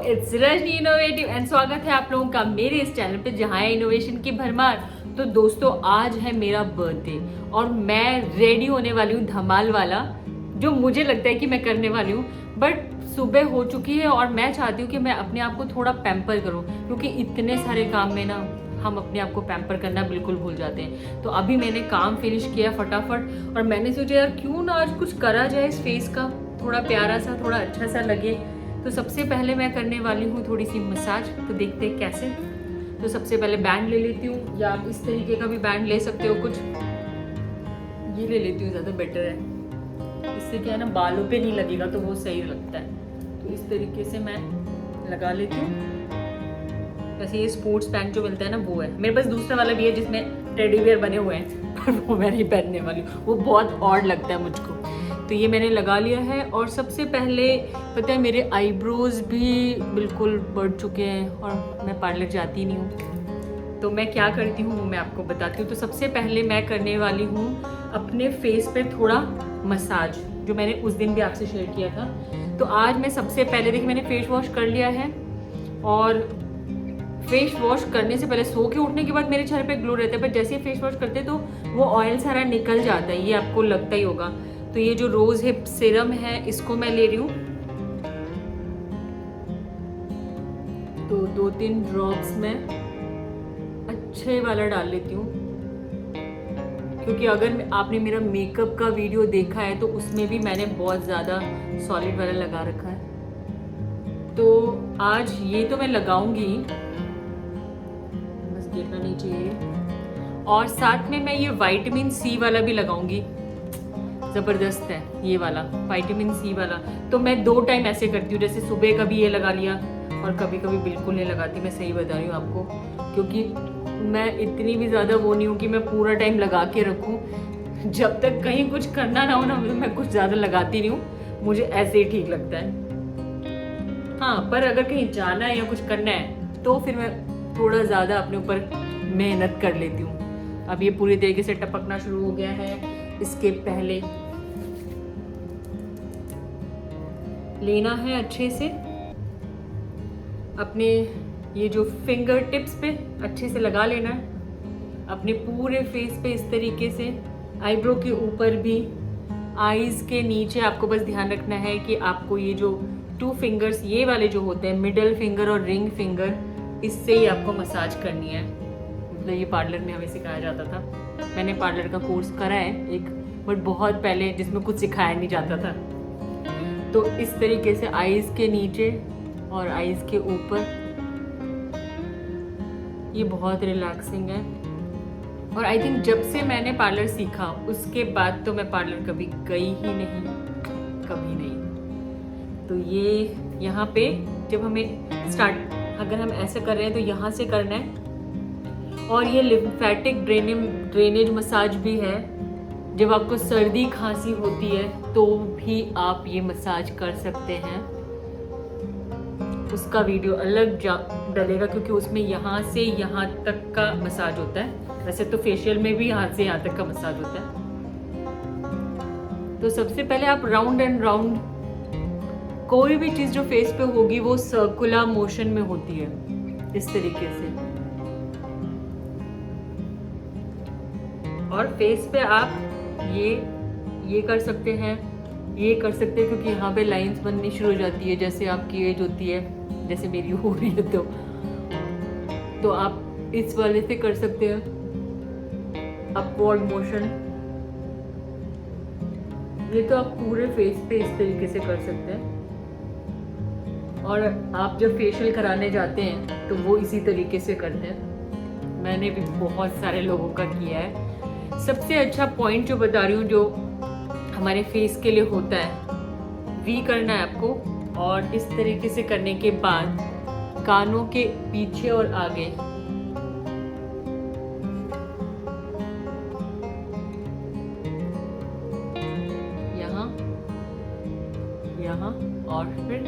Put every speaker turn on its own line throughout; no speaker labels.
It's Rajni innovative and स्वागत है आप लोगों का मेरे इस चैनल पे जहाँ है इनोवेशन की भरमार। तो दोस्तों आज है मेरा बर्थडे और मैं रेडी होने वाली हूँ धमाल वाला, जो मुझे लगता है कि मैं करने वाली हूँ। बट सुबह हो चुकी है और मैं चाहती हूँ कि मैं अपने आप को थोड़ा पैम्पर करूँ, क्योंकि इतने सारे काम में ना हम अपने आप को पैम्पर करना बिल्कुल भूल जाते हैं। तो अभी मैंने काम फिनिश किया फटाफट और मैंने सोचा यार क्यों ना आज कुछ करा जाए इस फेस का, थोड़ा प्यारा सा, थोड़ा अच्छा सा लगे। तो सबसे पहले मैं करने वाली हूँ थोड़ी सी मसाज, तो देखते हैं कैसे। तो सबसे पहले बैंड ले लेती हूँ, या आप इस तरीके का भी बैंड ले सकते हो, कुछ ये ले लेती हूँ, ज़्यादा बेटर है। इससे क्या है ना, बालों पे नहीं लगेगा तो वो सही लगता है। तो इस तरीके से मैं लगा लेती हूँ। वैसे ये स्पोर्ट्स बैंड जो मिलता है ना वो है, मेरे पास दूसरा वाला भी है जिसमें टेडी बियर बने हुए हैं, पर वो मैं नहीं पहनने वाली हूँ, वो बहुत ऑड लगता है मुझको। तो ये मैंने लगा लिया है। और सबसे पहले पता है मेरे आईब्रोज भी बिल्कुल बढ़ चुके हैं और मैं पार्लर जाती नहीं हूँ। तो मैं क्या करती हूँ वो मैं आपको बताती हूँ। तो सबसे पहले मैं करने वाली हूँ अपने फेस पे थोड़ा मसाज, जो मैंने उस दिन भी आपसे शेयर किया था। तो आज मैं सबसे पहले देखिए मैंने फेस वॉश कर लिया है, और फेस वॉश करने से पहले सो के उठने के बाद मेरे चेहरे पे ग्लो रहता है, पर जैसे ही फेस वॉश करते हैं तो वो ऑयल सारा निकल जाता है, ये आपको लगता ही होगा। तो ये जो रोज हिप सीरम है इसको मैं ले रही हूँ। तो 2-3 ड्रॉप्स में अच्छे वाला डाल लेती हूँ, क्योंकि अगर आपने मेरा मेकअप का वीडियो देखा है तो उसमें भी मैंने बहुत ज़्यादा सॉलिड वाला लगा रखा है। तो आज ये तो मैं लगाऊंगी, बस गिरना नहीं चाहिए। और साथ में मैं ये विटामिन सी वाला भी लगाऊंगी, ज़बरदस्त है ये वाला विटामिन सी वाला। तो मैं 2 टाइम ऐसे करती हूँ, जैसे सुबह कभी ये लगा लिया और कभी कभी बिल्कुल नहीं लगाती। मैं सही बता रही हूँ आपको, क्योंकि मैं इतनी भी ज़्यादा वो नहीं हूँ कि मैं पूरा टाइम लगा के रखूँ। जब तक कहीं कुछ करना ना हो ना, मैं कुछ ज़्यादा लगाती नहीं हूँ, मुझे ऐसे ही ठीक लगता है। हाँ, पर अगर कहीं जाना है या कुछ करना है तो फिर मैं थोड़ा ज़्यादा अपने ऊपर मेहनत कर लेती हूँ। अब ये पूरी तरीके से टपकना शुरू हो गया है। इसके पहले लेना है अच्छे से अपने ये जो फिंगर टिप्स पे अच्छे से लगा लेना है, अपने पूरे फेस पे इस तरीके से, आईब्रो के ऊपर भी, आईज के नीचे। आपको बस ध्यान रखना है कि आपको ये जो 2 फिंगर्स ये वाले जो होते हैं, मिडल फिंगर और रिंग फिंगर, इससे ही आपको मसाज करनी है। मतलब ये पार्लर में हमें सिखाया जाता था, मैंने पार्लर का कोर्स करा है एक, बट बहुत पहले, जिसमें कुछ सिखाया नहीं जाता था। तो इस तरीके से आईज के नीचे और आईज के ऊपर, ये बहुत रिलैक्सिंग है। और आई थिंक जब से मैंने पार्लर सीखा उसके बाद तो मैं पार्लर कभी गई ही नहीं, कभी नहीं। तो ये यहाँ पे जब हमें स्टार्ट, अगर हम ऐसे कर रहे हैं तो यहाँ से करना है। और ये लिम्फेटिक ड्रेनेज मसाज भी है, जब आपको सर्दी खांसी होती है तो भी आप ये मसाज कर सकते हैं। उसका वीडियो अलग डलेगा, क्योंकि उसमें यहाँ से यहाँ तक का मसाज होता है। वैसे तो फेशियल में भी यहाँ से यहाँ तक का मसाज होता है। तो सबसे पहले आप राउंड एंड राउंड, कोई भी चीज़ जो फेस पे होगी वो सर्कुलर मोशन में होती है, इस तरीके से। और फेस पे आप ये कर सकते हैं, ये कर सकते हैं, क्योंकि यहाँ पे लाइंस बननी शुरू हो जाती है जैसे आपकी एज होती है, जैसे मेरी हो रही है। तो आप इस वाले से कर सकते हैं अपवर्ड मोशन। ये तो आप पूरे फेस पे इस तरीके से कर सकते हैं। और आप जब फेशियल कराने जाते हैं तो वो इसी तरीके से करते हैं। मैंने भी बहुत सारे लोगों का किया है। सबसे अच्छा पॉइंट जो बता रही हूँ, जो हमारे फेस के लिए होता है, वी करना है आपको। और इस तरीके से करने के बाद कानों के पीछे और आगे, यहाँ यहाँ, और फिर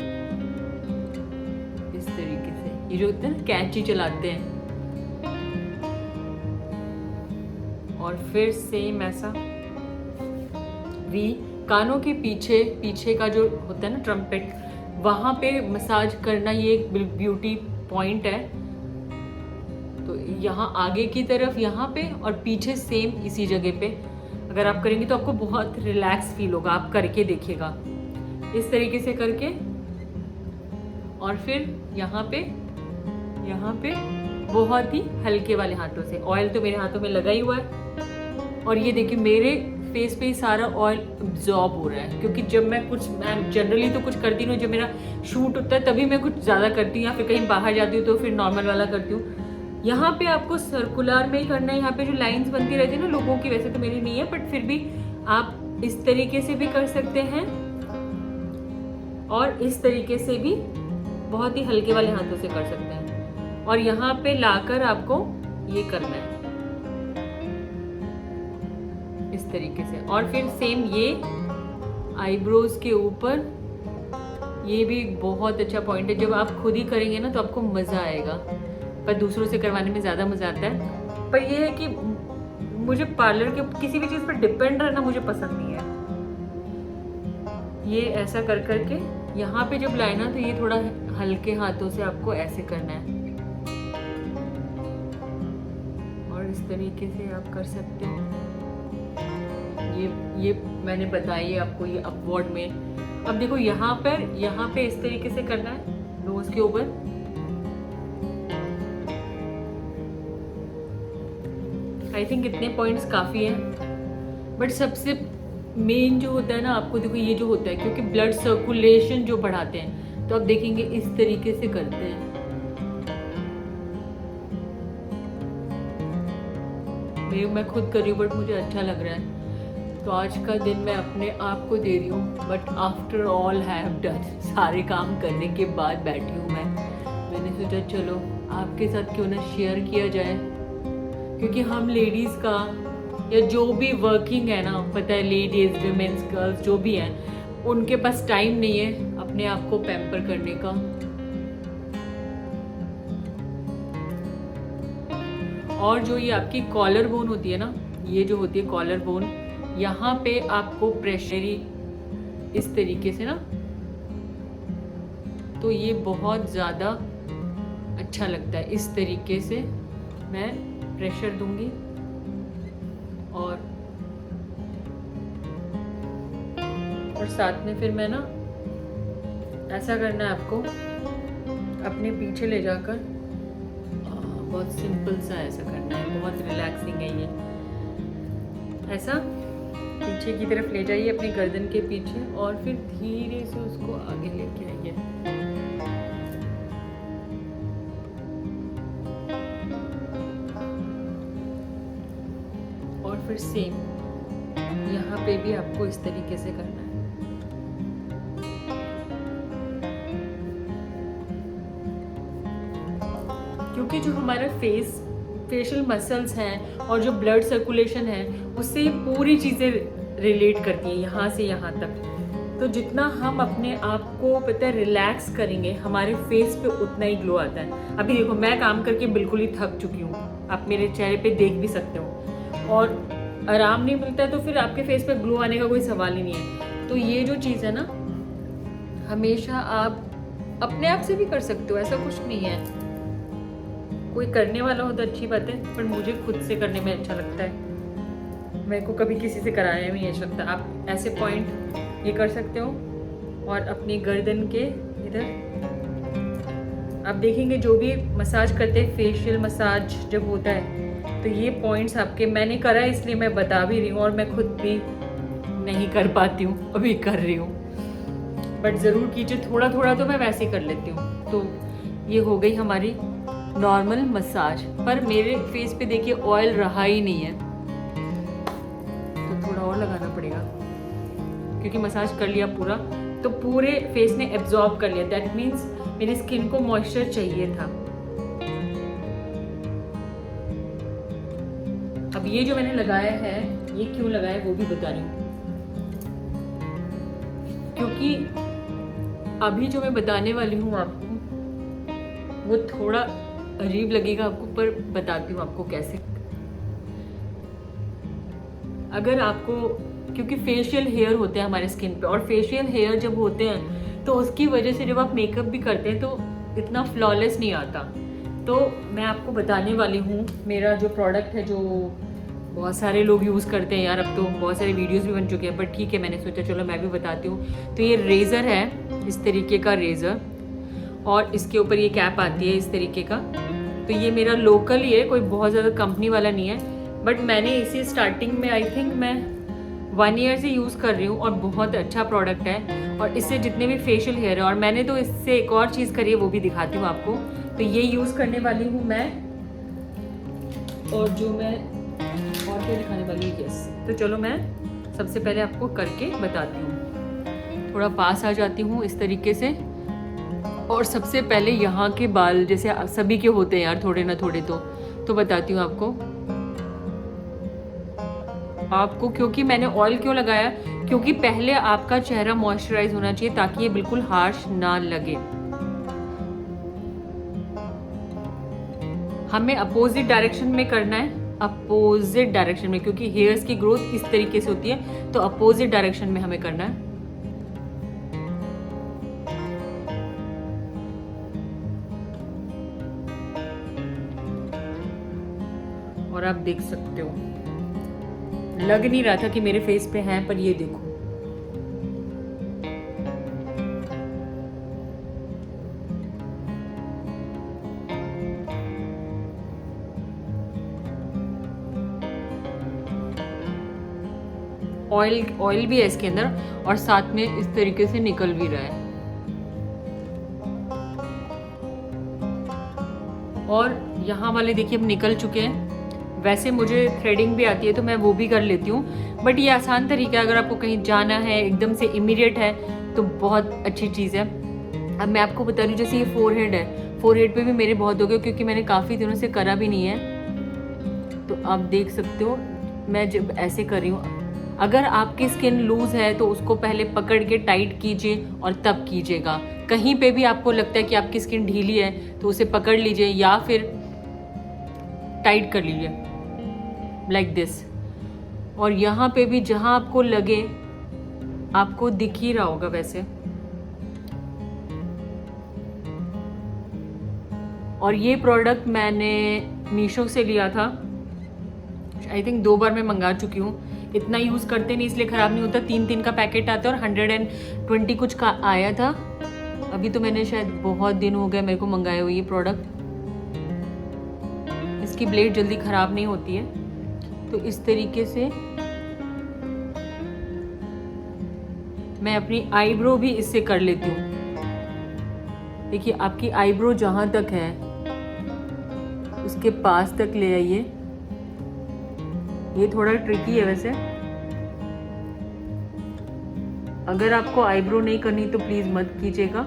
इस तरीके से, ये जो होता है ना कैंची चलाते हैं, और फिर सेम ऐसा वी, कानों के पीछे का जो होता है ना ट्रम्पेट, वहाँ पे मसाज करना ये एक ब्यूटी पॉइंट है। तो यहाँ आगे की तरफ यहाँ पे और पीछे सेम इसी जगह पे अगर आप करेंगे तो आपको बहुत रिलैक्स फील होगा। आप करके देखिएगा इस तरीके से करके, और फिर यहाँ पे बहुत ही हल्के वाले हाथों से। ऑयल तो मेरे हाथों में लगा ही हुआ है और ये देखिए मेरे फेस पे ही सारा ऑयल एब्जॉर्ब हो रहा है, क्योंकि जब मैं जनरली तो कुछ करती नहीं, जब मेरा शूट होता है तभी मैं कुछ ज़्यादा करती हूँ या फिर कहीं बाहर जाती हूँ तो फिर नॉर्मल वाला करती हूँ। यहाँ पे आपको सर्कुलर में ही करना है। यहाँ पे जो लाइंस बनती रहती है ना लोगों की, वैसे तो मेरी नहीं है बट फिर भी आप इस तरीके से भी कर सकते हैं और इस तरीके से भी बहुत ही हल्के वाले हाथों से कर सकते हैं। और यहाँ पे लाकर आपको ये करना है इस तरीके से। और फिर सेम ये आईब्रोज के ऊपर, ये भी बहुत अच्छा पॉइंट है। जब आप खुद ही करेंगे ना तो आपको मज़ा आएगा, पर दूसरों से करवाने में ज़्यादा मज़ा आता है। पर ये है कि मुझे पार्लर के किसी भी चीज़ पर डिपेंड रहना मुझे पसंद नहीं है। ये ऐसा कर करके यहाँ पे जब लाए ना तो ये थोड़ा हल्के हाथों से आपको ऐसे करना है और इस तरीके से आप कर सकते हो। ये मैंने बताई आपको, ये अपवर्ड में। अब देखो यहाँ पे इस तरीके से करना है नोज के ऊपर। आई थिंक इतने पॉइंट्स काफ़ी हैं, बट सबसे मेन जो होता है ना, आपको देखो ये जो होता है, क्योंकि ब्लड सर्कुलेशन जो बढ़ाते हैं तो आप देखेंगे इस तरीके से करते हैं। मैं खुद कर रही हूँ बट मुझे अच्छा लग रहा है, तो आज का दिन मैं अपने आप को दे रही हूँ। But after all have done, सारे काम करने के बाद बैठी हूँ मैंने सोचा चलो आपके साथ क्यों ना शेयर किया जाए, क्योंकि हम लेडीज़ का या जो भी वर्किंग है ना, पता है लेडीज विमेंस गर्ल्स जो भी हैं, उनके पास टाइम नहीं है अपने आप को पैम्पर करने का। और जो ये आपकी कॉलर बोन होती है ना, ये जो होती है कॉलर बोन, यहाँ पे आपको प्रेशरी इस तरीके से ना, तो ये बहुत ज़्यादा अच्छा लगता है। इस तरीके से मैं प्रेशर दूंगी और साथ में फिर मैं ना ऐसा करना है आपको अपने पीछे ले जाकर, बहुत सिंपल सा ऐसा करना है, बहुत रिलैक्सिंग है ये। ऐसा पीछे की तरफ ले जाइए अपनी गर्दन के पीछे और फिर धीरे से उसको आगे लेके आइए। और फिर सेम यहाँ पे भी आपको इस तरीके से करना है। क्योंकि जो हमारा फेशियल मसल्स हैं और जो ब्लड सर्कुलेशन है उससे ये पूरी चीज़ें रिलेट करती हैं यहाँ से यहाँ तक। तो जितना हम अपने आप को पता है रिलैक्स करेंगे, हमारे फेस पे उतना ही ग्लो आता है। अभी देखो मैं काम करके बिल्कुल ही थक चुकी हूँ, आप मेरे चेहरे पे देख भी सकते हो, और आराम नहीं मिलता है तो फिर आपके फेस पे ग्लो आने का कोई सवाल ही नहीं है। तो ये जो चीज़ है ना, हमेशा आप अपने आप से भी कर सकते हो, ऐसा कुछ नहीं है। कोई करने वाला हो तो अच्छी बात है, पर मुझे खुद से करने में अच्छा लगता है। मेरे को कभी किसी से कराने में नहीं अच्छा लगता। आप ऐसे पॉइंट ये कर सकते हो और अपनी गर्दन के इधर आप देखेंगे जो भी मसाज करते हैं, फेशियल मसाज जब होता है तो ये पॉइंट्स आपके, मैंने करा है इसलिए मैं बता भी रही हूँ, और मैं खुद भी नहीं कर पाती हूँ, अभी कर रही हूँ, बट ज़रूर कीजिए। थोड़ा थोड़ा तो मैं वैसे ही कर लेती हूँ। तो ये हो गई हमारी नॉर्मल मसाज। पर मेरे फेस पे देखिए ऑयल रहा ही नहीं है, तो थोड़ा और लगाना पड़ेगा, क्योंकि मसाज कर लिया पूरा तो पूरे फेस ने एब्जॉर्ब कर लिया। दैट मीन्स मेरी स्किन को मॉइस्चर चाहिए था। अब ये जो मैंने लगाया है, ये क्यों लगाया वो भी बता रही हूँ, क्योंकि अभी जो मैं बताने वाली हूँ आपको वो थोड़ा अजीब लगेगा आपको, पर बताती हूँ आपको कैसे। अगर आपको, क्योंकि फेशियल हेयर होते हैं हमारे स्किन पे, और फेशियल हेयर जब होते हैं तो उसकी वजह से जब आप मेकअप भी करते हैं तो इतना फ्लॉलेस नहीं आता। तो मैं आपको बताने वाली हूँ मेरा जो प्रोडक्ट है, जो बहुत सारे लोग यूज़ करते हैं यार, अब तो बहुत सारे वीडियोस भी बन चुके हैं, बट ठीक है, मैंने सोचा चलो मैं भी बताती हूँ। तो ये रेज़र है, इस तरीके का रेज़र, और इसके ऊपर ये कैप आती है इस तरीके का। तो ये मेरा लोकल ही है, कोई बहुत ज़्यादा कंपनी वाला नहीं है, बट मैंने इसी स्टार्टिंग में आई थिंक मैं 1 ईयर से यूज़ कर रही हूँ और बहुत अच्छा प्रोडक्ट है। और इससे जितने भी फेशियल हेयर है, और मैंने तो इससे एक और चीज़ करी है वो भी दिखाती हूँ आपको। तो ये यूज़ करने वाली हूँ मैं, और जो मैं और क्या दिखाने वाली हूँ, यस। तो चलो मैं सबसे पहले आपको करके बताती हूँ। थोड़ा पास आ जाती हूँ इस तरीके से, और सबसे पहले यहाँ के बाल जैसे सभी के होते हैं यार थोड़े ना थोड़े, तो बताती हूँ आपको क्योंकि मैंने ऑयल क्यों लगाया, क्योंकि पहले आपका चेहरा मॉइस्चराइज होना चाहिए ताकि ये बिल्कुल हार्श ना लगे। हमें अपोजिट डायरेक्शन में करना है, अपोजिट डायरेक्शन में, क्योंकि हेयर्स की ग्रोथ इस तरीके से होती है, तो अपोजिट डायरेक्शन में हमें करना है। और आप देख सकते हो, लग नहीं रहा था कि मेरे फेस पे है, पर ये देखो ऑयल भी है इसके अंदर, और साथ में इस तरीके से निकल भी रहा है। और यहाँ वाले देखिए अब निकल चुके हैं। वैसे मुझे थ्रेडिंग भी आती है तो मैं वो भी कर लेती हूँ, बट ये आसान तरीका है, अगर आपको कहीं जाना है एकदम से इमीडिएट है तो बहुत अच्छी चीज़ है। अब मैं आपको बता रही हूँ, जैसे ये फोरहेड है, फोरहेड पे भी मेरे बहुत हो गए क्योंकि मैंने काफ़ी दिनों से करा भी नहीं है। तो आप देख सकते हो मैं जब ऐसे कर रही हूँ, अगर आपकी स्किन लूज है तो उसको पहले पकड़ के टाइट कीजिए और तब कीजिएगा। कहीं पे भी आपको लगता है कि आपकी स्किन ढीली है तो उसे पकड़ लीजिए या फिर टाइट कर लीजिए लाइक दिस। और यहाँ पे भी जहाँ आपको लगे, आपको दिख ही रहा होगा वैसे। और ये प्रोडक्ट मैंने मीशो से लिया था, आई थिंक 2 बार मैं मंगा चुकी हूँ। इतना यूज़ करते नहीं इसलिए ख़राब नहीं होता। 3 का पैकेट आता है और 120 कुछ का आया था। अभी तो मैंने शायद बहुत दिन हो गए मेरे को मंगाए हुए ये प्रोडक्ट। इसकी ब्लेड जल्दी ख़राब नहीं होती है। तो इस तरीके से मैं अपनी आईब्रो भी इससे कर लेती हूँ। देखिए आपकी आईब्रो जहाँ तक है उसके पास तक ले आइए। ये थोड़ा ट्रिकी है वैसे, अगर आपको आईब्रो नहीं करनी तो प्लीज मत कीजिएगा,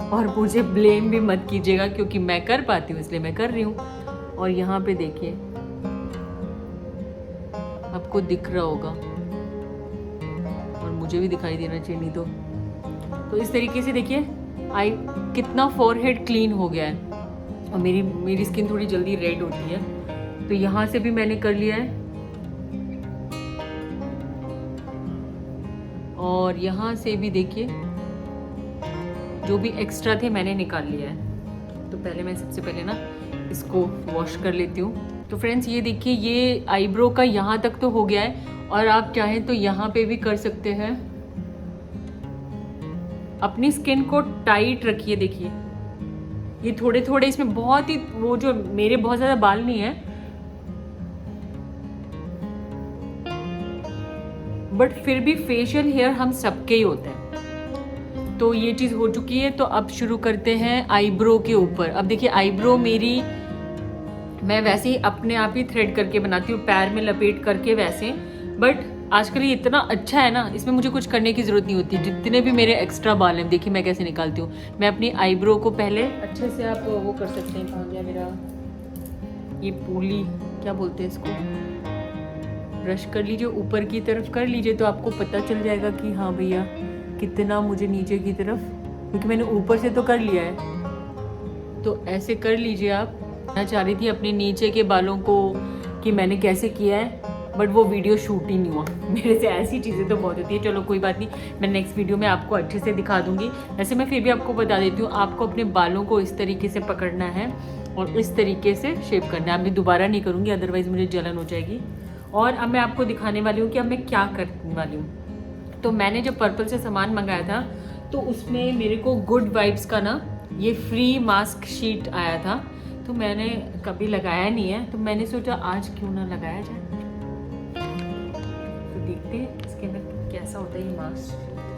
और मुझे ब्लेम भी मत कीजिएगा क्योंकि मैं कर पाती हूँ इसलिए मैं कर रही हूँ। और यहाँ पे देखिए आपको दिख रहा होगा और मुझे भी दिखाई देना चाहिए, नहीं तो इस तरीके से देखिए आई कितना फोरहेड क्लीन हो गया है। और मेरी स्किन थोड़ी जल्दी रेड होती है, तो यहाँ से भी मैंने कर लिया है और यहाँ से भी देखिए जो भी एक्स्ट्रा थे मैंने निकाल लिया है। तो पहले मैं सबसे पहले ना इसको वॉश कर लेती हूँ। तो फ्रेंड्स ये देखिए ये आईब्रो का यहाँ तक तो हो गया है, और आप चाहें तो यहाँ पे भी कर सकते हैं। अपनी स्किन को टाइट रखिए। देखिए ये थोड़े थोड़े इसमें बहुत ही, वो जो मेरे बहुत ज़्यादा बाल नहीं है बट फिर भी फेशियल हेयर हम सबके ही होते हैं। तो ये चीज़ हो चुकी है। तो अब शुरू करते हैं आईब्रो के ऊपर। अब देखिए आईब्रो मेरी मैं वैसे ही अपने आप ही थ्रेड करके बनाती हूँ, पैर में लपेट करके वैसे। बट आजकल ये इतना अच्छा है ना, इसमें मुझे कुछ करने की ज़रूरत नहीं होती। जितने भी मेरे एक्स्ट्रा बाल हैं देखिए मैं कैसे निकालती हूँ। मैं अपनी आईब्रो को पहले अच्छे से आप वो कर सकते हैं। कहाँ गया मेरा ये पूली, क्या बोलते हैं इसको, ब्रश कर लीजिए, ऊपर की तरफ कर लीजिए तो आपको पता चल जाएगा कि हाँ भैया कितना मुझे नीचे की तरफ, क्योंकि मैंने ऊपर से तो कर लिया है। तो ऐसे कर लीजिए आप। मैं चाह रही थी अपने नीचे के बालों को कि मैंने कैसे किया है बट वो वीडियो शूट ही नहीं हुआ। मेरे से ऐसी चीज़ें तो बहुत होती है। चलो कोई बात नहीं, मैं नेक्स्ट वीडियो में आपको अच्छे से दिखा दूँगी। वैसे मैं फिर भी आपको बता देती हूँ, आपको अपने बालों को इस तरीके से पकड़ना है और इस तरीके से शेप करना है। अब मैं दोबारा नहीं करूँगी, अदरवाइज़ मुझे जलन हो जाएगी। और अब मैं आपको दिखाने वाली हूँ कि अब मैं क्या करने वाली हूँ। तो मैंने जब पर्पल से सामान मंगाया था तो उसमें मेरे को गुड वाइब्स का ना ये फ्री मास्क शीट आया था, तो मैंने कभी लगाया नहीं है, तो मैंने सोचा आज क्यों ना लगाया जाए। तो देखते हैं इसके अंदर कैसा होता है ये मास्क।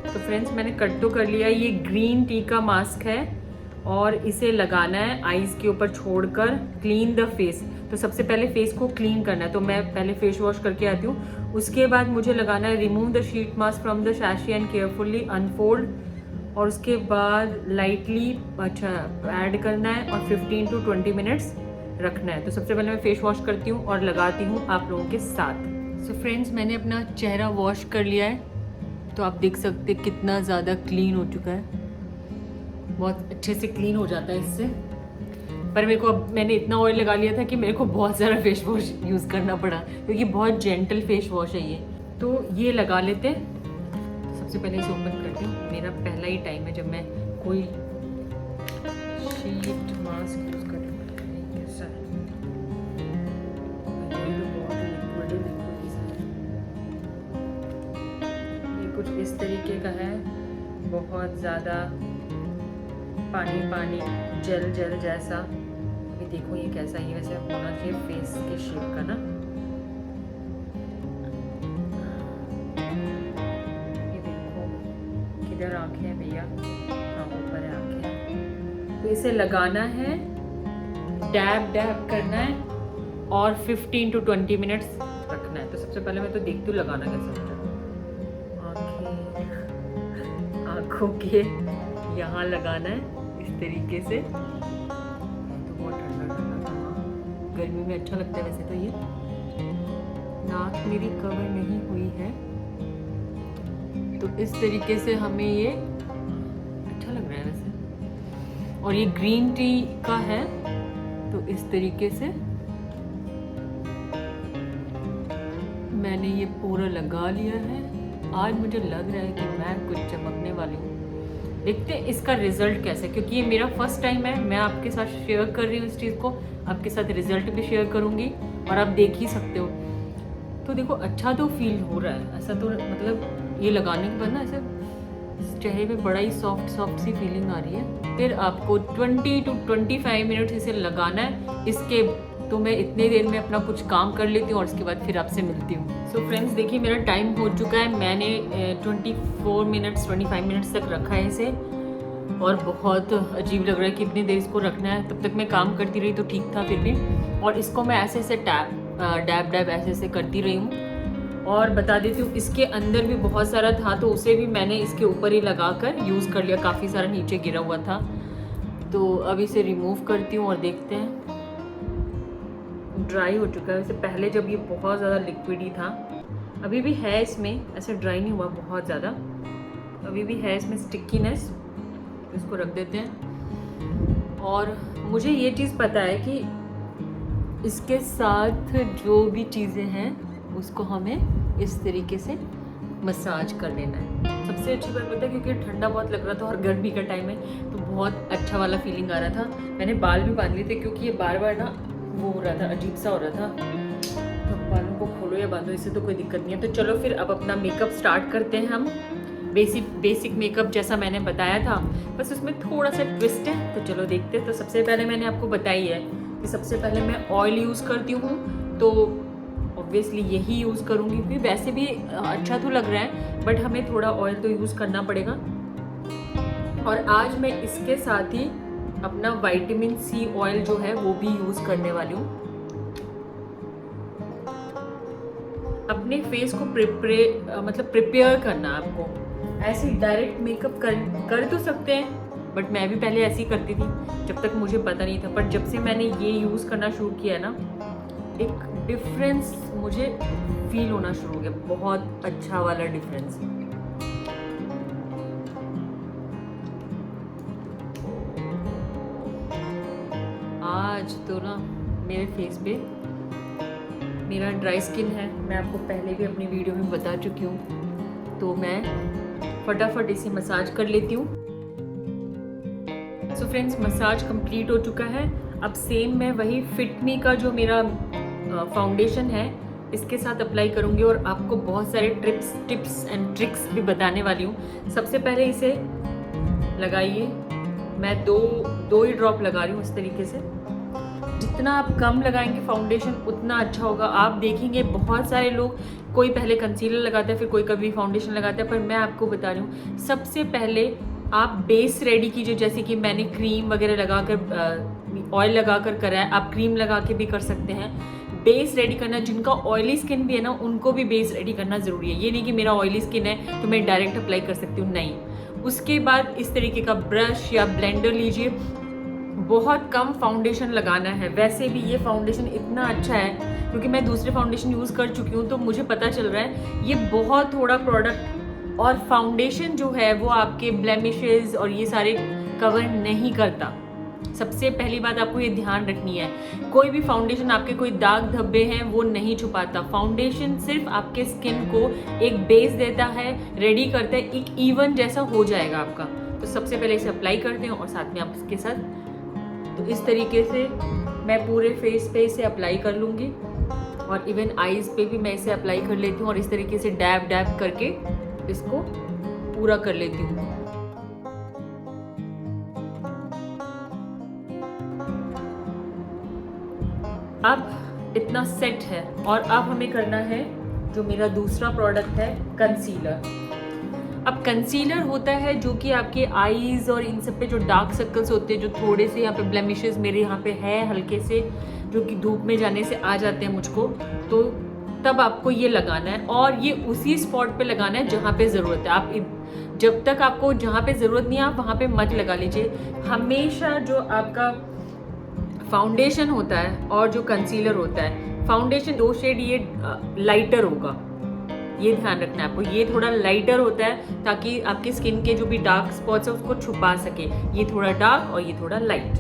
तो फ्रेंड्स मैंने कट तो कर लिया। ये ग्रीन टी का मास्क है और इसे लगाना है आईज के ऊपर छोड़कर। क्लीन द फेस, तो सबसे पहले फेस को क्लीन करना है, तो मैं पहले फेस वॉश करके आती हूँ। उसके बाद मुझे लगाना है remove the sheet mask from the sachet and carefully unfold, और उसके बाद लाइटली ऐड करना है और 15 to 20 मिनट्स रखना है। तो सबसे पहले मैं फेस वॉश करती हूँ और लगाती हूँ आप लोगों के साथ। सो फ्रेंड्स मैंने अपना चेहरा वॉश कर लिया है, तो आप देख सकते हैं कितना ज़्यादा क्लीन हो चुका है। बहुत अच्छे से क्लीन हो जाता है इससे। पर मेरे को अब मैंने इतना ऑयल लगा लिया था कि मेरे को बहुत सारा फेस वॉश यूज़ करना पड़ा, क्योंकि बहुत जेंटल फेस वॉश है ये। तो ये लगा लेते हैं। सबसे पहले इसे ओपन करती हूँ। मेरा पहला ही टाइम है जब मैं कोई शीट मास्क यूज़ कर रही हूँ। कैसा है? ये तो बहुत लिक्विड है। ये कुछ इस तरीके का है, बहुत ज़्यादा पानी पानी जेल जेल जैसा। अभी देखो ये कैसा है। वैसे होना चाहिए फेस के शेप का ना। किधर आँखें हैं भैया? हाँ ऊपर है आँखें। तो इसे लगाना है, डैब डैब करना है और 15 to 20 मिनट्स रखना है। तो सबसे पहले मैं तो देखती हूँ लगाना कैसा होता है। आँखों के यहाँ लगाना है इस तरीके से। तो बहुत ठंडा ठंडा था, गर्मी में अच्छा लगता है वैसे तो। ये नाक मेरी कवर नहीं हुई है, तो इस तरीके से हमें ये अच्छा लग रहा है वैसे। और ये ग्रीन टी का है, तो इस तरीके से मैंने ये पूरा लगा लिया है। आज मुझे लग रहा है कि मैं कुछ चमकने वाली हूँ। देखते हैं इसका रिजल्ट कैसा है, क्योंकि ये मेरा फर्स्ट टाइम है। मैं आपके साथ शेयर कर रही हूँ इस चीज़ को, आपके साथ रिजल्ट भी शेयर करूँगी और आप देख ही सकते हो। तो देखो अच्छा तो फील हो रहा है ऐसा, तो मतलब ये लगाने के बाद ना ऐसे चेहरे पे बड़ा ही सॉफ्ट सॉफ्ट सी फीलिंग आ रही है। फिर आपको 20 to 25 मिनट्स इसे लगाना है। इसके तो मैं इतने देर में अपना कुछ काम कर लेती हूँ और उसके बाद फिर आपसे मिलती हूँ। सो फ्रेंड्स देखिए मेरा टाइम हो चुका है। मैंने 24 मिनट्स 25 मिनट्स तक रखा है इसे, और बहुत अजीब लग रहा है कि इतनी देर इसको रखना है। तब तक मैं काम करती रही तो ठीक था फिर भी, और इसको मैं ऐसे ऐसे डैब डैब ऐसे ऐसे करती रही हूँ। और बता देती हूँ इसके अंदर भी बहुत सारा था, तो उसे भी मैंने इसके ऊपर ही लगा कर यूज़ कर लिया। काफ़ी सारा नीचे गिरा हुआ था, तो अब इसे रिमूव करती हूँ और देखते हैं। ड्राई हो चुका है। वैसे पहले जब ये बहुत ज़्यादा लिक्विड ही था, अभी भी है इसमें, ऐसे ड्राई नहीं हुआ बहुत ज़्यादा, अभी भी है इसमें स्टिकीनेस। इसको रख देते हैं। और मुझे ये चीज़ पता है कि इसके साथ जो भी चीज़ें हैं उसको हमें इस तरीके से मसाज कर लेना है। सबसे अच्छी बात पता है, क्योंकि ठंडा बहुत लग रहा था और गर्मी का टाइम है, तो बहुत अच्छा वाला फीलिंग आ रहा था। मैंने बाल भी बांध लिए थे, क्योंकि ये बार बार ना वो हो रहा था, अजीब सा हो रहा था। तो बालों को खोलो या बांधो, इससे तो कोई दिक्कत नहीं है। तो चलो फिर अब अपना मेकअप स्टार्ट करते हैं हम। बेसिक मेकअप जैसा मैंने बताया था, बस उसमें थोड़ा सा ट्विस्ट है। तो चलो देखते हैं। तो सबसे पहले मैंने आपको बताई है कि सबसे पहले मैं ऑयल यूज़ करती हूँ, तो ऑब्वियसली यही यूज़ करूँगी, क्योंकि वैसे भी अच्छा तो लग रहा है, बट हमें थोड़ा ऑयल तो यूज़ करना पड़ेगा। और आज मैं इसके साथ ही अपना विटामिन सी ऑयल जो है वो भी यूज़ करने वाली हूँ। अपने फेस को प्रिपेयर करना आपको। ऐसे डायरेक्ट मेकअप कर तो सकते हैं, बट मैं भी पहले ऐसे ही करती थी जब तक मुझे पता नहीं था। पर जब से मैंने ये यूज़ करना शुरू किया ना, एक डिफरेंस मुझे फील होना शुरू हो गया, बहुत अच्छा वाला डिफरेंस। आज तो ना मेरे फेस पे मेरा ड्राई स्किन है, मैं आपको पहले भी अपनी वीडियो में बता चुकी हूँ, तो मैं फटाफट इसे मसाज कर लेती हूँ। सो फ्रेंड्स, मसाज कंप्लीट हो चुका है। अब सेम मैं वही फिट मी का जो मेरा फाउंडेशन है इसके साथ अप्लाई करूँगी और आपको बहुत सारे टिप्स एंड ट्रिक्स भी बताने वाली हूँ। सबसे पहले इसे लगाइए, मैं दो ही ड्रॉप लगा रही हूँ इस तरीके से। जितना आप कम लगाएंगे फाउंडेशन उतना अच्छा होगा। आप देखेंगे बहुत सारे लोग, कोई पहले कंसीलर लगाता है फिर कोई कभी फाउंडेशन लगाता है, पर मैं आपको बता रही हूँ सबसे पहले आप बेस रेडी कीजिए। जैसे कि मैंने क्रीम वगैरह लगाकर, ऑयल लगाकर करा है, आप क्रीम लगा के भी कर सकते हैं। बेस रेडी करना, जिनका ऑयली स्किन भी है ना उनको भी बेस रेडी करना ज़रूरी है। ये नहीं कि मेरा ऑयली स्किन है तो मैं डायरेक्ट अप्लाई कर सकती हूँ, नहीं। उसके बाद इस तरीके का ब्रश या ब्लेंडर लीजिए। बहुत कम फाउंडेशन लगाना है। वैसे भी ये फाउंडेशन इतना अच्छा है क्योंकि मैं दूसरे फाउंडेशन यूज़ कर चुकी हूँ, तो मुझे पता चल रहा है ये बहुत थोड़ा प्रोडक्ट, और फाउंडेशन जो है वो आपके ब्लेमिशेस और ये सारे कवर नहीं करता। सबसे पहली बात आपको ये ध्यान रखनी है, कोई भी फाउंडेशन आपके कोई दाग धब्बे हैं वो नहीं छुपाता। फाउंडेशन सिर्फ आपके स्किन को एक बेस देता है, रेडी करता है, एक इवन जैसा हो जाएगा आपका। तो सबसे पहले इसे अप्लाई करते हैं और साथ में आप इसके साथ, तो इस तरीके से मैं पूरे फेस पे इसे अप्लाई कर लूँगी और इवन आईज पे भी मैं इसे अप्लाई कर लेती हूँ और इस तरीके से डैब डैब करके इसको पूरा कर लेती हूँ। अब इतना सेट है और अब हमें करना है जो मेरा दूसरा प्रोडक्ट है, कंसीलर। अब कंसीलर होता है जो कि आपके आईज और इन सब पे जो डार्क सर्कल्स होते हैं, जो थोड़े से यहाँ पे ब्लेमिशेस मेरे यहाँ पे है हल्के से, जो कि धूप में जाने से आ जाते हैं मुझको, तो तब आपको ये लगाना है और ये उसी स्पॉट पे लगाना है जहाँ पे ज़रूरत है। आप जब तक आपको जहाँ पे ज़रूरत नहीं है आप वहाँ पे मत लगा लीजिए। हमेशा जो आपका फाउंडेशन होता है और जो कंसीलर होता है, फाउंडेशन 2 शेड ये लाइटर होगा, ये ध्यान रखना है आपको। ये थोड़ा लाइटर होता है ताकि आपकी स्किन के जो भी डार्क स्पॉट्स है उसको छुपा सके। ये थोड़ा डार्क और ये थोड़ा लाइट।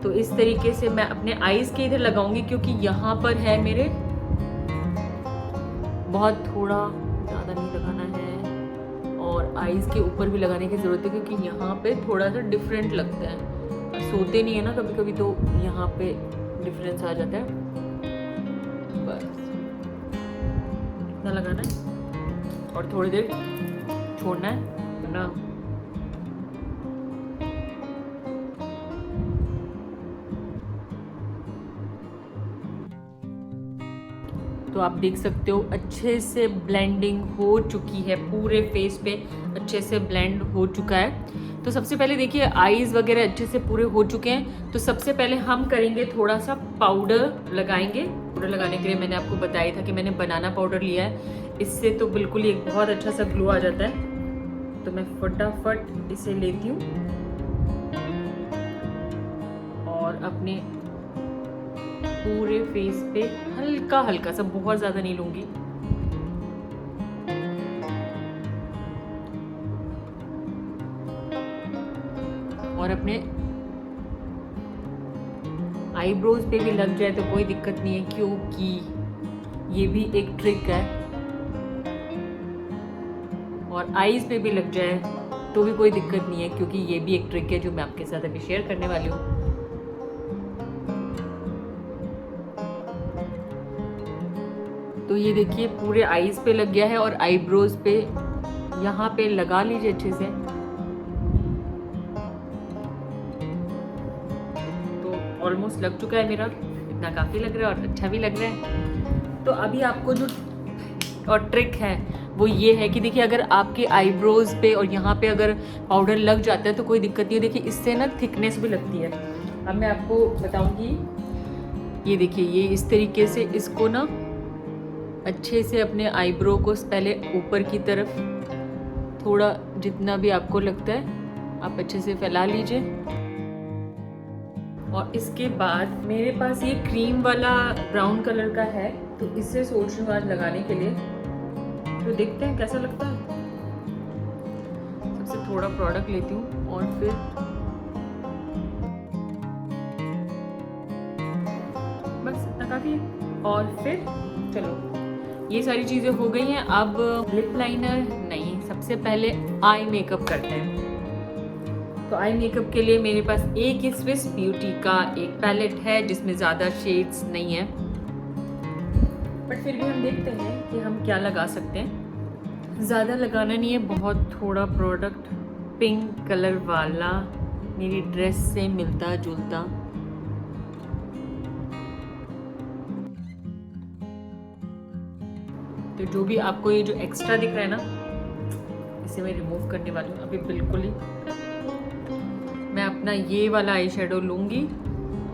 तो इस तरीके से मैं अपने आईज के इधर लगाऊंगी क्योंकि यहाँ पर है मेरे, बहुत थोड़ा ज़्यादा नहीं लगाना है और आईज के ऊपर भी लगाने की ज़रूरत है क्योंकि यहाँ पे थोड़ा सा डिफरेंट लगता है। सोते नहीं है ना कभी कभी, तो यहाँ पे डिफरेंस आ जाता है। बस इतना लगाना है और थोड़ी देर छोड़ना है ना। तो आप देख सकते हो अच्छे से ब्लेंडिंग हो चुकी है, पूरे फेस पे अच्छे से ब्लेंड हो चुका है। तो सबसे पहले देखिए आईज वगैरह अच्छे से पूरे हो चुके हैं। तो सबसे पहले हम करेंगे थोड़ा सा पाउडर लगाएंगे। पाउडर लगाने के लिए मैंने आपको बताया था कि मैंने बनाना पाउडर लिया है, इससे तो बिल्कुल एक बहुत अच्छा सा ग्लो आ जाता है। तो मैं फटाफट इसे लेती हूँ और अपने पूरे फेस पे हल्का हल्का सा, बहुत ज़्यादा नहीं लूँगी, और अपने आईब्रोज पे भी लग जाए तो कोई दिक्कत नहीं है क्योंकि ये भी एक ट्रिक है, और आईज पे भी लग जाए तो भी कोई दिक्कत नहीं है क्योंकि ये भी एक ट्रिक है जो मैं आपके साथ अभी शेयर करने वाली हूँ। तो ये देखिए पूरे आईज पे लग गया है और आईब्रोज पे यहाँ पे लगा लीजिए अच्छे से। तो ऑलमोस्ट लग चुका है मेरा, इतना काफ़ी लग रहा है और अच्छा भी लग रहा है। तो अभी आपको जो और ट्रिक है वो ये है कि देखिए अगर आपके आईब्रोज पे और यहाँ पे अगर पाउडर लग जाता है तो कोई दिक्कत नहीं है। देखिए इससे ना थिकनेस भी लगती है। अब मैं आपको बताऊंगी, ये देखिए ये इस तरीके से इसको ना अच्छे से अपने आईब्रो को पहले ऊपर की तरफ थोड़ा जितना भी आपको लगता है आप अच्छे से फैला लीजिए। और इसके बाद मेरे पास ये क्रीम वाला ब्राउन कलर का है, तो इससे सोच रही हूँ आज लगाने के लिए। तो देखते हैं कैसा लगता है। सबसे थोड़ा प्रोडक्ट लेती हूँ और फिर बस इतना दिए और फिर चलो ये सारी चीज़ें हो गई हैं। अब लिप लाइनर नहीं, सबसे पहले आई मेकअप करते हैं। तो आई मेकअप के लिए मेरे पास एक ही स्विस ब्यूटी का एक पैलेट है जिसमें ज़्यादा शेड्स नहीं है, बट फिर भी हम देखते हैं कि हम क्या लगा सकते हैं। ज़्यादा लगाना नहीं है, बहुत थोड़ा प्रोडक्ट पिंक कलर वाला मेरी ड्रेस से मिलता जुलता। तो जो भी आपको ये जो एक्स्ट्रा दिख रहा है ना, इसे मैं रिमूव करने वाली हूँ अभी बिल्कुल ही। मैं अपना ये वाला आई शेडो लूँगी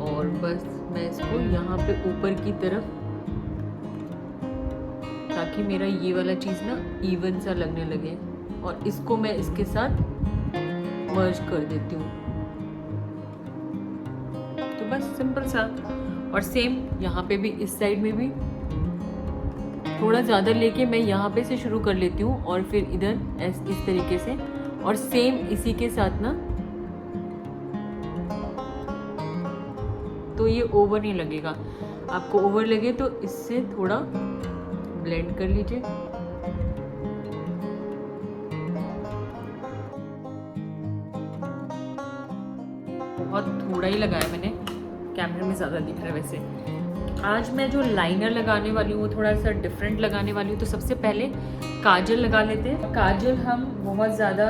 और बस मैं इसको यहाँ पे ऊपर की तरफ, ताकि मेरा ये वाला चीज़ ना इवन सा लगने लगे, और इसको मैं इसके साथ मर्ज कर देती हूँ। तो बस सिंपल सा। और सेम यहाँ पे भी, इस साइड में भी थोड़ा ज़्यादा लेके मैं यहाँ पे से शुरू कर लेती हूँ और फिर इधर इस तरीके से, और सेम इसी के साथ ना, तो ये ओवर नहीं लगेगा। आपको ओवर लगे तो इससे थोड़ा ब्लेंड कर लीजिए। बहुत थोड़ा ही लगाया मैंने, कैमरे में ज़्यादा दिख रहा है वैसे। आज मैं जो लाइनर लगाने वाली हूँ वो थोड़ा सा डिफरेंट लगाने वाली हूँ। तो सबसे पहले काजल लगा लेते हैं। काजल हम बहुत ज़्यादा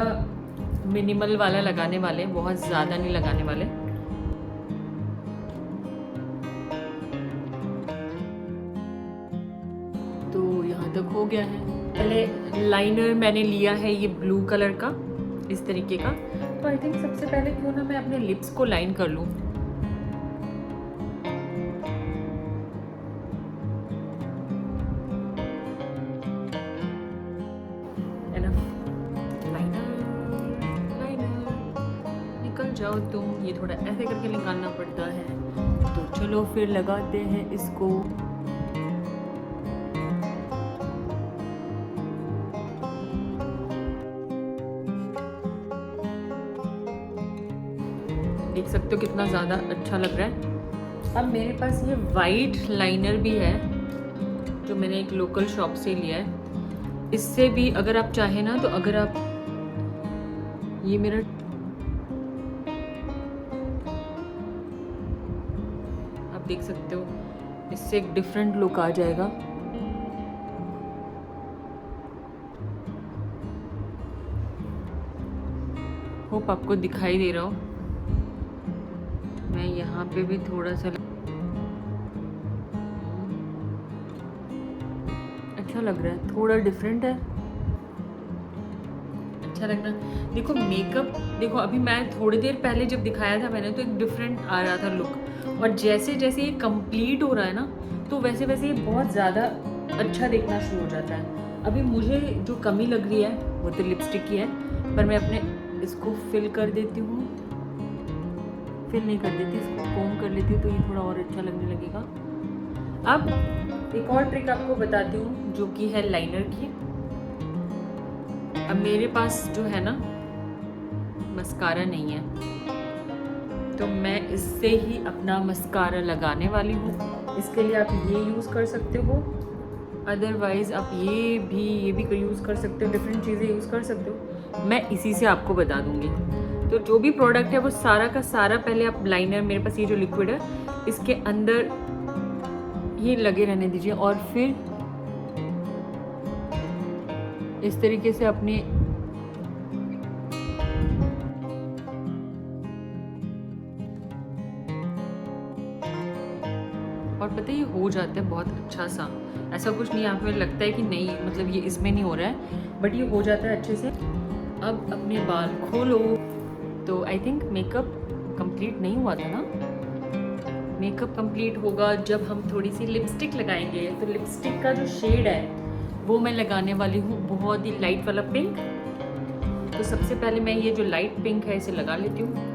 मिनिमल वाला लगाने वाले हैं, बहुत ज़्यादा नहीं लगाने वाले। तो यहाँ तक हो गया है। पहले लाइनर मैंने लिया है ये ब्लू कलर का, इस तरीके का। तो आई थिंक सबसे पहले क्यों ना मैं अपने लिप्स को लाइन कर लूँ। जाओ तुम, ये थोड़ा ऐसे करके निकालना पड़ता है। तो चलो फिर लगाते हैं इसको। देख सकते हो कितना ज़्यादा अच्छा लग रहा है। अब मेरे पास ये वाइट लाइनर भी है जो मैंने एक लोकल शॉप से लिया है। इससे भी अगर आप चाहें ना, तो अगर आप, ये मेरा देख सकते हो, इससे एक डिफरेंट लुक आ जाएगा। होप आपको दिखाई दे रहा हो। मैं यहाँ पे भी थोड़ा सा, अच्छा लग रहा है, थोड़ा डिफरेंट है, अच्छा लग रहा है। देखो मेकअप, देखो अभी मैं थोड़ी देर पहले जब दिखाया था मैंने, तो एक डिफरेंट आ रहा था लुक, और जैसे जैसे ये कंप्लीट हो रहा है ना, तो वैसे वैसे ये बहुत ज़्यादा अच्छा दिखना शुरू हो जाता है। अभी मुझे जो कमी लग रही है वो तो लिपस्टिक की है, पर मैं अपने इसको फिल कर देती हूँ, फिल नहीं कर देती, इसको कोम कर लेती हूँ, तो ये थोड़ा और अच्छा लगने लगेगा। अब एक और ट्रिक आपको बताती हूँ जो कि है लाइनर की। अब मेरे पास जो है ना मस्कारा नहीं है, तो मैं इससे ही अपना मस्कारा लगाने वाली हूँ। इसके लिए आप ये यूज़ कर सकते हो, अदरवाइज़ आप ये भी यूज़ कर सकते हो, डिफरेंट चीज़ें यूज़ कर सकते हो। मैं इसी से आपको बता दूँगी। तो जो भी प्रोडक्ट है वो सारा का सारा पहले आप लाइनर, मेरे पास ये जो लिक्विड है, इसके अंदर ये लगे रहने दीजिए, और फिर इस तरीके से अपने और पता है ये हो जाता है बहुत अच्छा सा। ऐसा कुछ नहीं आपको लगता है कि नहीं, मतलब ये इसमें नहीं हो रहा है, बट ये हो जाता है अच्छे से। अब अपने बाल खोलो। तो आई थिंक मेकअप कंप्लीट नहीं हुआ था ना। मेकअप कंप्लीट होगा जब हम थोड़ी सी लिपस्टिक लगाएंगे। तो लिपस्टिक का जो शेड है वो मैं लगाने वाली हूँ बहुत ही लाइट वाला पिंक। तो सबसे पहले मैं ये जो लाइट पिंक है इसे लगा लेती हूँ।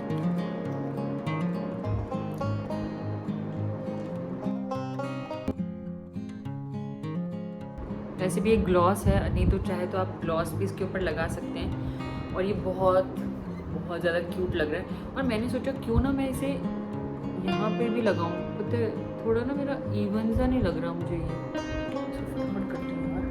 वैसे भी एक ग्लॉस है, नहीं तो चाहे तो आप ग्लॉस भी इसके ऊपर लगा सकते हैं। और ये बहुत बहुत ज़्यादा क्यूट लग रहा है, और मैंने सोचा क्यों ना मैं इसे यहाँ पे भी लगाऊँ। पता है थोड़ा ना मेरा इवन सा नहीं लग रहा मुझे ये। फटाफट करती हूँ यार।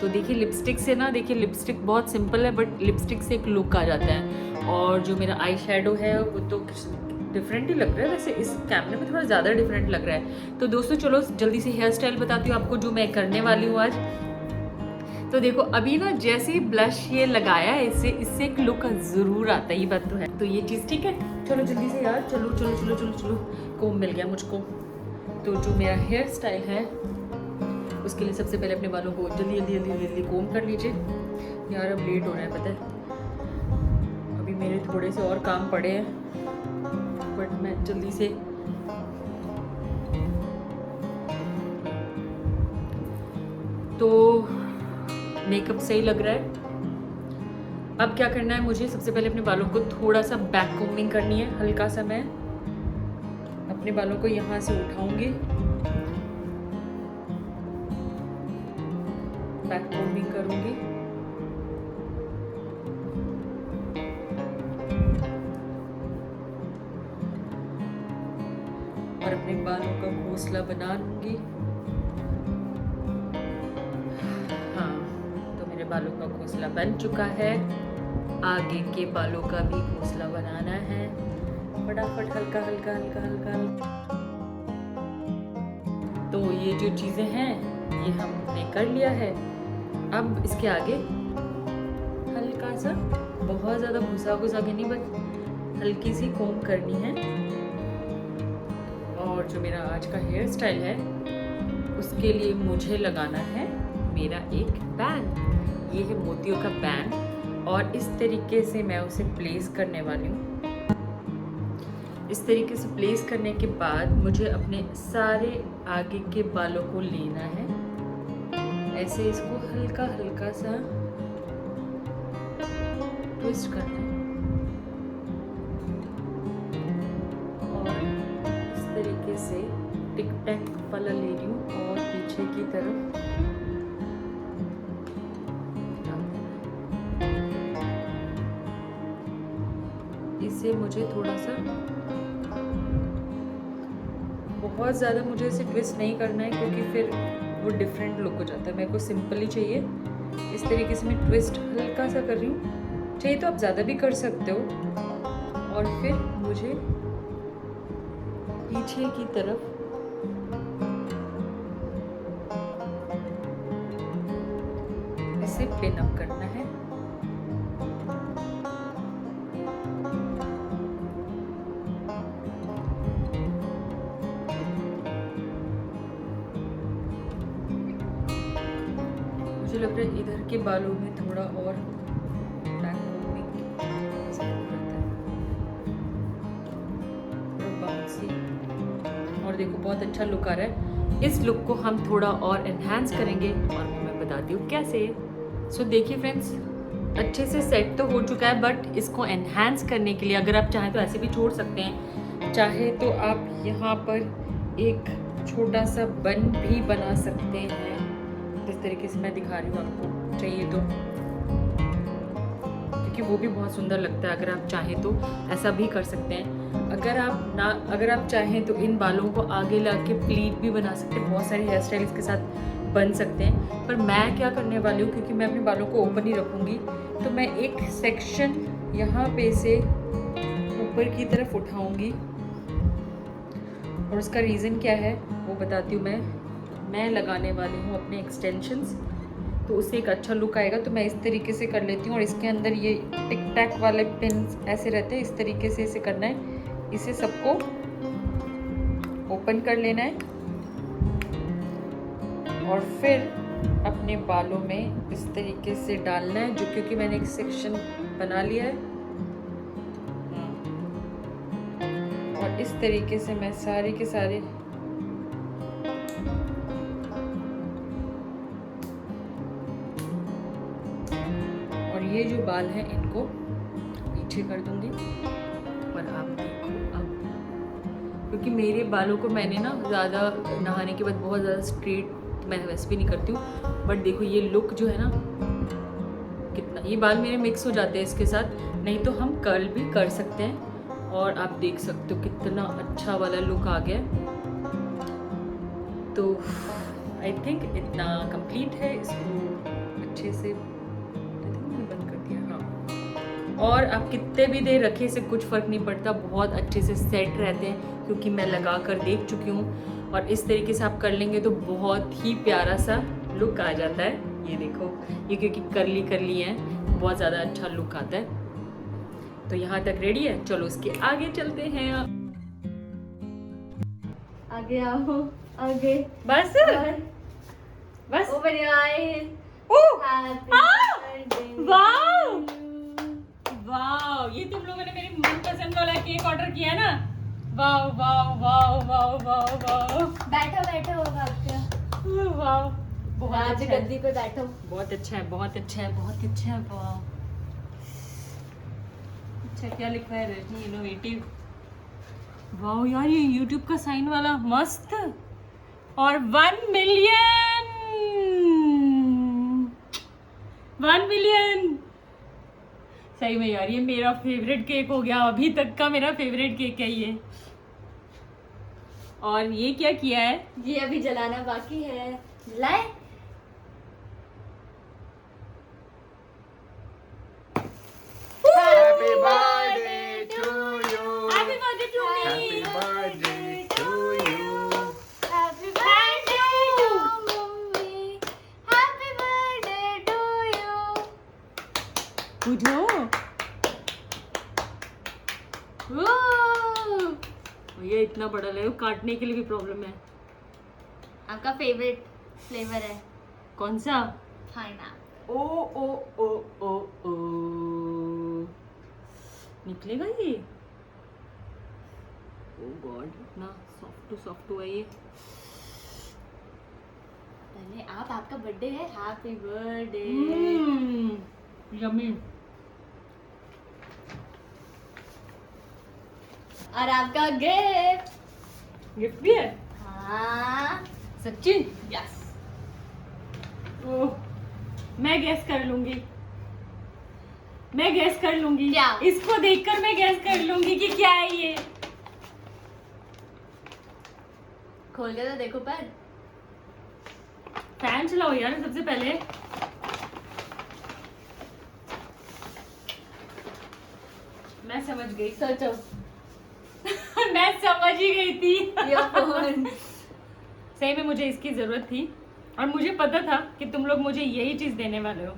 तो देखिए लिपस्टिक से ना, देखिए लिपस्टिक बहुत सिंपल है बट लिपस्टिक से एक लुक आ जाता है। और जो मेरा आई शेडो है वो तो डिफरेंट ही लग रहा है, वैसे इस कैमरे में थोड़ा ज़्यादा डिफरेंट लग रहा है। तो दोस्तों चलो जल्दी से हेयर स्टाइल बताती हूँ आपको जो मैं करने वाली हूँ आज। तो देखो अभी ना जैसे ही ब्लश ये लगाया है इससे एक लुक ज़रूर आता है, ये बात तो है। तो ये चीज़ ठीक है, चलो जल्दी से यार, चलो चलो चलो चलो चलो। कोम मिल गया मुझको। तो जो मेरा हेयर स्टाइल है उसके लिए सबसे पहले अपने बालों को जल्दी जल्दी जल्दी जल्दी कोम कर लीजिए। यार अब लेट हो रहा है पता है, अभी मेरे थोड़े से और काम पड़े हैं बट मैं जल्दी से तो मेकअप सही लग रहा है। अब क्या करना है मुझे, सबसे पहले अपने बालों को थोड़ा सा बैक कोमिंग करनी है। हल्का सा मैं अपने बालों को यहाँ से उठाऊंगी, बैक कोमिंग करूंगी। और अपने बालों का घोंसला बना लूंगी। हाँ, तो मेरे बालों का घोंसला बन चुका है। आगे के बालों का भी घोंसला बनाना है, फटाफट हल्का हल्का हल्का हल्का हल्का। तो ये जो चीजें हैं ये हमने कर लिया है। अब इसके आगे हल्का सा, बहुत ज़्यादा घुसा घुसा के नहीं बट हल्की सी कोम करनी है। और जो मेरा आज का हेयर स्टाइल है उसके लिए मुझे लगाना है मेरा एक बैंड। ये है मोतियों का बैंड और इस तरीके से मैं उसे प्लेस करने वाली हूँ। इस तरीके से प्लेस करने के बाद मुझे अपने सारे आगे के बालों को लेना है, ऐसे इसको हल्का हल्का सा ट्विस्ट करना है और इस तरीके से टिक टैक वाला ले रही हूँ और पीछे की तरफ इसे मुझे थोड़ा सा, बहुत ज़्यादा मुझे इसे ट्विस्ट नहीं करना है क्योंकि फिर वो डिफरेंट लुक हो जाता है। मेरे को सिंपली चाहिए। इस तरीके से मैं ट्विस्ट हल्का सा कर रही हूँ, चाहिए तो आप ज़्यादा भी कर सकते हो। और फिर मुझे पीछे की तरफ इसे पिन अप करना है। मुझे लग रहा है इधर के बालों में थोड़ा और बैक कोमिंग बाउंसी, और देखो बहुत अच्छा लुक आ रहा है। इस लुक को हम थोड़ा और एनहांस करेंगे और मैं बताती हूँ कैसे। सो देखिए फ्रेंड्स, अच्छे से सेट तो हो चुका है बट इसको एनहांस करने के लिए अगर आप चाहें तो ऐसे भी छोड़ सकते हैं, चाहे तो आप यहाँ पर एक छोटा सा बन भी बना सकते हैं जिस तरीके से मैं दिखा रही हूँ आपको, चाहिए तो, क्योंकि वो भी बहुत सुंदर लगता है। अगर आप चाहें तो ऐसा भी कर सकते हैं। अगर आप चाहें तो इन बालों को आगे ला के प्लीट भी बना सकते हैं। बहुत सारे हेयर स्टाइल इसके साथ बन सकते हैं, पर मैं क्या करने वाली हूँ, क्योंकि मैं अपने बालों को ओपन ही रखूँगी, तो मैं एक सेक्शन यहाँ पे से ऊपर की तरफ उठाऊँगी। और उसका रीज़न क्या है वो बताती हूँ मैं लगाने वाली हूँ अपने एक्सटेंशंस, तो उससे एक अच्छा लुक आएगा। तो मैं इस तरीके से कर लेती हूँ और इसके अंदर ये टिक टैक वाले पिन्स ऐसे रहते हैं, इस तरीके से इसे करना है। इसे सबको ओपन कर लेना है और फिर अपने बालों में इस तरीके से डालना है, जो क्योंकि मैंने एक सेक्शन बना लिया है। और इस तरीके से मैं सारे के सारे ये जो बाल हैं इनको पीछे कर दूंगी। और आप देखो अब, क्योंकि मेरे बालों को मैंने ना ज़्यादा नहाने के बाद बहुत ज़्यादा स्ट्रेट मैं वैसे भी नहीं करती हूँ, बट देखो ये लुक जो है ना कितना, ये बाल मेरे मिक्स हो जाते हैं इसके साथ, नहीं तो हम कर्ल भी कर सकते हैं। और आप देख सकते हो कितना अच्छा वाला लुक आ गया। तो आई थिंक इतना कंप्लीट है। इसको अच्छे से मैंने बंद कर दिया। हाँ, और आप कितने भी देर रखे इसे कुछ फ़र्क नहीं पड़ता, बहुत अच्छे से सेट रहते हैं, क्योंकि मैं लगा कर देख चुकी हूँ। और इस तरीके से आप कर लेंगे तो बहुत ही प्यारा सा लुक आ जाता है। ये देखो, ये क्योंकि करली करली है, बहुत ज़्यादा अच्छा लुक आता है। तो यहाँ तक रेडी है, चलो इसके आगे चलते हैं।
आगे आओ, आगे
बस बस
over your eyes.
Oh
happy
wow wow, ये तुम लोगों ने मेरी मनपसंद वाला केक ऑर्डर किया ना। Wow wow wow wow wow wow,
बैठो बैठो आपका
वाओ, बहुत
राज
अच्छा है,
गद्दी पे बैठो।
बहुत अच्छा है, बहुत अच्छा है, बहुत अच्छा है। वाओ, अच्छा क्या लिखा है, रजनी इनोवेटिव। वाओ यार, ये YouTube का साइन वाला मस्त। और 1 मिलियन 1 मिलियन, सही में यार ये मेरा फेवरेट केक हो गया, अभी तक का मेरा फेवरेट केक है ये। और ये क्या किया है,
ये अभी जलाना बाकी है, जलाए।
Happy birthday to you.
Happy birthday to
Happy
मी।
birthday to you.
Happy birthday to mummy, happy birthday to you.
उठो। ये इतना बड़ा ले, काटने के लिए भी प्रॉब्लम है।
आपका फेवरेट फ्लेवर है
कौन सा?
पाइनएप्पल।
ओ ओ ओ ओ ओ, निकलेगा ये? ओ गॉड, इतना सॉफ्ट हुआ ये।
पहले आपका बर्थडे है, हैप्पी बर्थडे।
यम्मी।
और आपका गिफ्ट।
गिफ्ट भी है?
हाँ,
सच्ची?
यस।
ओह, मैं गैस कर लूंगी, मैं गैस कर लूंगी।
क्या?
इसको देखकर मैं गैस कर लूंगी कि क्या है ये।
खोल के तो देखो पर।
फैन चलाओ यार सबसे पहले। मैं समझ गई,
सोचो।
मैं समझ ही गई थी।
ईयरफोन।
सही में मुझे इसकी जरूरत थी, और मुझे पता था कि तुम लोग मुझे यही चीज देने वाले हो,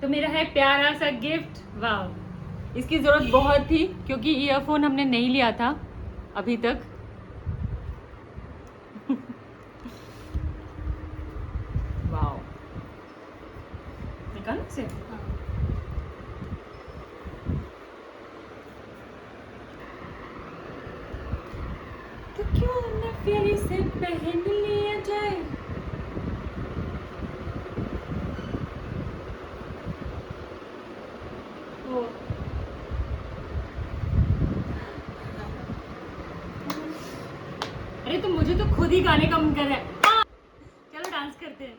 तो मेरा है प्यारा सा गिफ्ट। वाह, इसकी जरूरत बहुत थी, क्योंकि ईयरफोन हमने नहीं लिया था अभी तक। वाह, निकालो इसे। तो क्यों न प्यारी से पहन लिया जाए। ओ, अरे तो मुझे तो खुद ही गाने का मन कर रहा है। चलो डांस करते हैं।